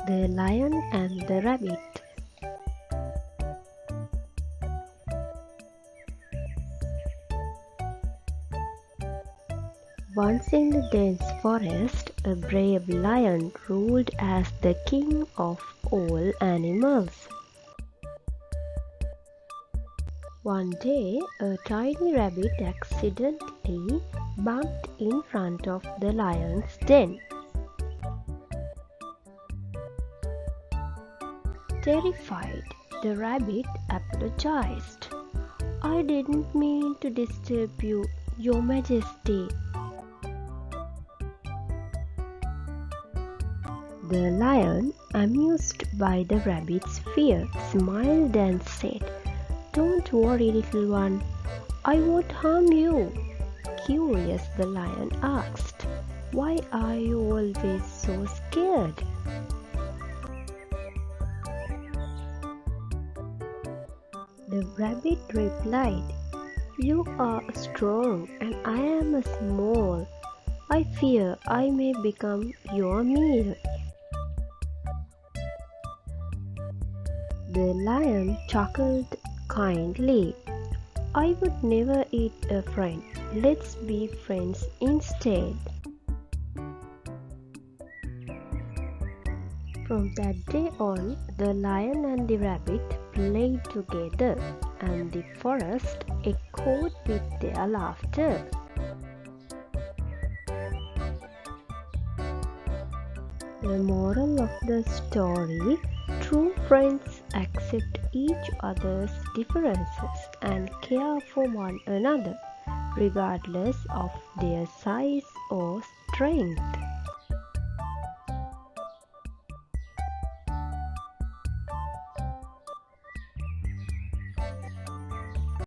The Lion and the Rabbit. Once in the dense forest, a brave lion ruled as the king of all animals. One day, a tiny rabbit accidentally bumped in front of the lion's den. Terrified, the rabbit apologized. "I didn't mean to disturb you, Your Majesty." The lion, amused by the rabbit's fear, smiled and said, "Don't worry, little one. I won't harm you." Curious, the lion asked, "Why are you always so scared?" The rabbit replied, "You are strong and I am small. I fear I may become your meal." The lion chuckled kindly. "I would never eat a friend. Let's be friends instead." From that day on, the lion and the rabbit played together, and the forest echoed with their laughter. The moral of the story: true friends accept each other's differences and care for one another, regardless of their size or strength.